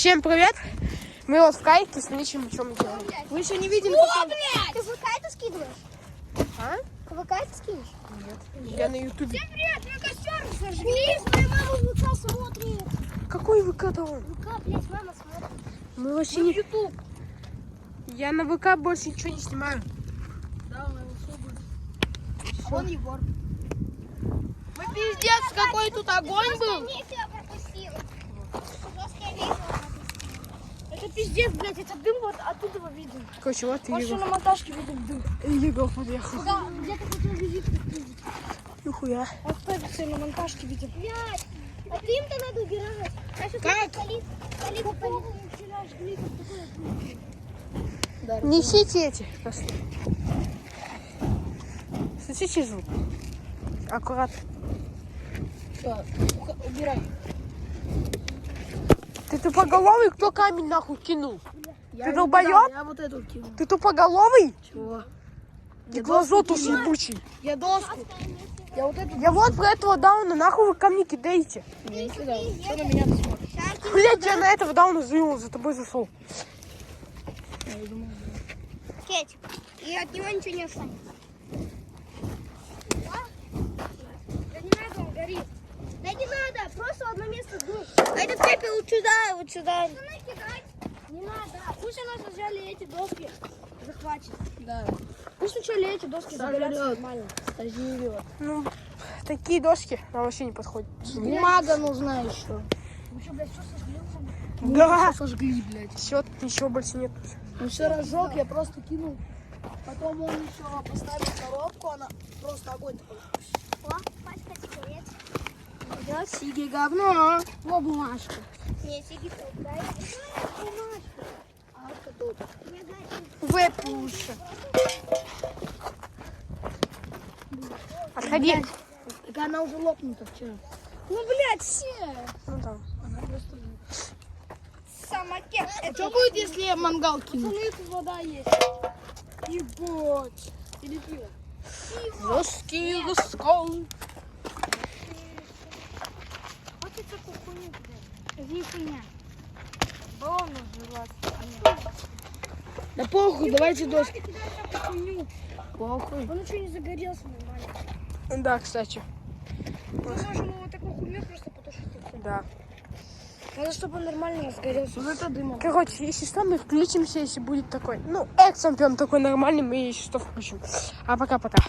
Всем привет! Мы вот в кайке, смотрите, что мы делаем. Вы еще не видели? О, блядь! Ты в ВК это скидываешь? А? В ВК это скинешь? Нет. Я на ютубе. Всем привет! Мы костер зажгли! Моя мама в ВК смотрит! Какой ВК-то он? ВК, блядь, мама смотрит. Мы вообще не... Ютуб! Я на ВК больше ничего не снимаю. Да, у него все будет. А вон Егор. Мы пиздец, какой тут огонь был! Это пиздец, блядь, это дым вот оттуда виден. Короче, вот и Может, Егор. на монтажке виден дым. Егор подъехал. Да, где-то хотел визитку встретить. Нихуя. А кто это все на монтажке видел? Блядь, а ты им-то надо убирать. Как? Да, Несите эти. Слышите звук? Аккуратно. все, убирай. Ты тупоголовый? Кто камень нахуй кинул? Ты Я долбоёб? Я вот эту кинул. Ты тупоголовый? Чего? Ты глазоту ебучий. Я доску. Я вот эту. Я вот про этого дауна, нахуй вы ко мне кидаете? Не кидал. Что на меня ты смотришь? Блять, я на этого дауна заявил, за тобой зашел. Я думал, Кеть, и от него ничего не останется. да не надо, он горит. Да не надо, просто в одно место дух. А этот пепел вот сюда, вот сюда. Не надо. Пусть у нас сначала эти доски захватит. Да. Пусть сначала эти доски загорятся нормально. Сожрет. Ну, такие доски нам вообще не подходят. Бумага нужна еще. Вы что, блядь, все сожгли уже? Да. Все сожгли, блядь. Все, ничего больше нет. Он все разжег, я просто кинул. Потом он еще поставил коробку, она просто огонь такой. О, пачка сигарет. Да, сиги говно. Во бумажка. Не, сиги тут, дай. А вот тут. Выпуша. Отходи. Так она уже лопнута вчера. Ну, блядь, все. Ну да. Она просто... Самокет. Что будет, если я мангал кину? Тут вода есть. Ебать. Или пиво. Доски, доском. Вот это кухоню, блядь. Это не хуйня. Баллон взорвался. Да похуй, давайте доски. Хуйню. Похуй. Он еще не загорелся нормально. Да, кстати. Мы можем его такой хуйню просто потушить. Да. Надо, чтобы он нормально сгорелся. Вот это дымом. Короче, если что, мы включимся, если будет такой. Ну, эксом прям такой нормальный, мы если что включим. А пока-пока.